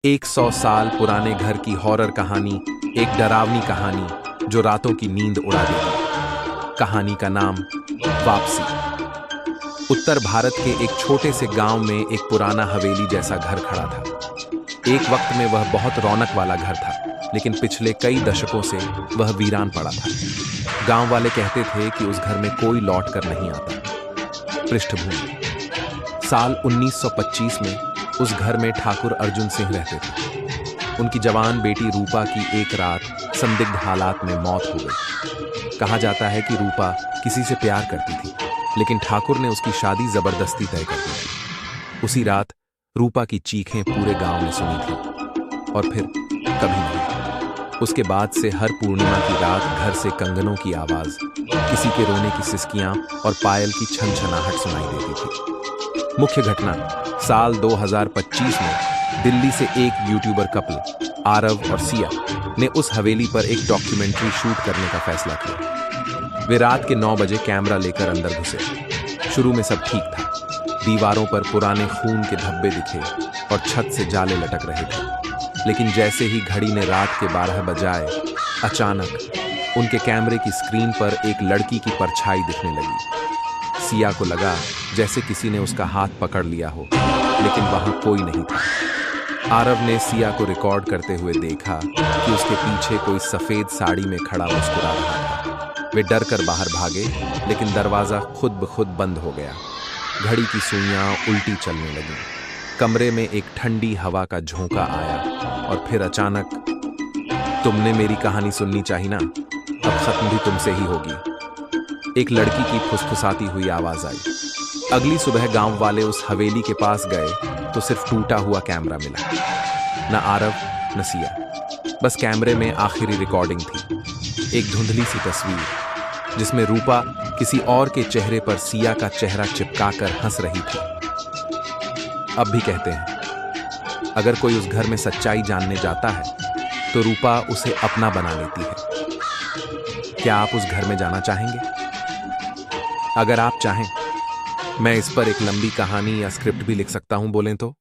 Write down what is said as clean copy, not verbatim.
100 साल पुराने घर की हॉरर कहानी, एक डरावनी कहानी जो रातों की नींद उड़ा देगी। कहानी का नाम वापसी। उत्तर भारत के एक छोटे से गांव में एक पुराना हवेली जैसा घर खड़ा था। एक वक्त में वह बहुत रौनक वाला घर था, लेकिन पिछले कई दशकों से वह वीरान पड़ा था। गांव वाले कहते थे कि उस घर में कोई लौट कर नहीं आता। पृष्ठभूमि: साल 1925 में उस घर में ठाकुर अर्जुन सिंह रहते थे। उनकी जवान बेटी रूपा की एक रात संदिग्ध हालात में मौत हो गई। कहा जाता है कि रूपा किसी से प्यार करती थी, लेकिन ठाकुर ने उसकी शादी जबरदस्ती तय कर दी थी। उसी रात रूपा की चीखें पूरे गांव ने सुनी थी और फिर कभी नहीं। उसके बाद से हर पूर्णिमा की रात घर से कंगनों की आवाज, किसी के रोने की सिसकियां और पायल की छनछनाहट सुनाई देती थी। मुख्य घटना: साल 2025 में दिल्ली से एक यूट्यूबर कपल आरव और सिया ने उस हवेली पर एक डॉक्यूमेंट्री शूट करने का फैसला किया। वे रात के 9 बजे कैमरा लेकर अंदर घुसे। शुरू में सब ठीक था। दीवारों पर पुराने खून के धब्बे दिखे और छत से जाले लटक रहे थे। लेकिन जैसे ही घड़ी ने रात के 12 बजाए, अचानक उनके कैमरे की स्क्रीन पर एक लड़की की परछाई दिखने लगी। सिया को लगा जैसे किसी ने उसका हाथ पकड़ लिया हो, लेकिन वहां कोई नहीं था। आरव ने सिया को रिकॉर्ड करते हुए देखा कि उसके पीछे कोई सफेद साड़ी में खड़ा मुस्कुरा रहा था। वे डर कर बाहर भागे, लेकिन दरवाजा खुद ब खुद बंद हो गया। घड़ी की सुइयां उल्टी चलने लगी। कमरे में एक ठंडी हवा का झोंका आया और फिर अचानक, तुमने मेरी कहानी सुननी चाहिए ना, अब खत्म भी तुमसे ही होगी, एक लड़की की फुसफुसाती हुई आवाज आई। अगली सुबह गांव वाले उस हवेली के पास गए तो सिर्फ टूटा हुआ कैमरा मिला। न आरव न सिया, बस कैमरे में आखिरी रिकॉर्डिंग थी। एक धुंधली सी तस्वीर जिसमें रूपा किसी और के चेहरे पर सिया का चेहरा चिपकाकर हंस रही थी। अब भी कहते हैं, अगर कोई उस घर में सच्चाई जानने जाता है तो रूपा उसे अपना बना लेती है। क्या आप उस घर में जाना चाहेंगे? अगर आप चाहें, मैं इस पर एक लंबी कहानी या स्क्रिप्ट भी लिख सकता हूं, बोलें तो।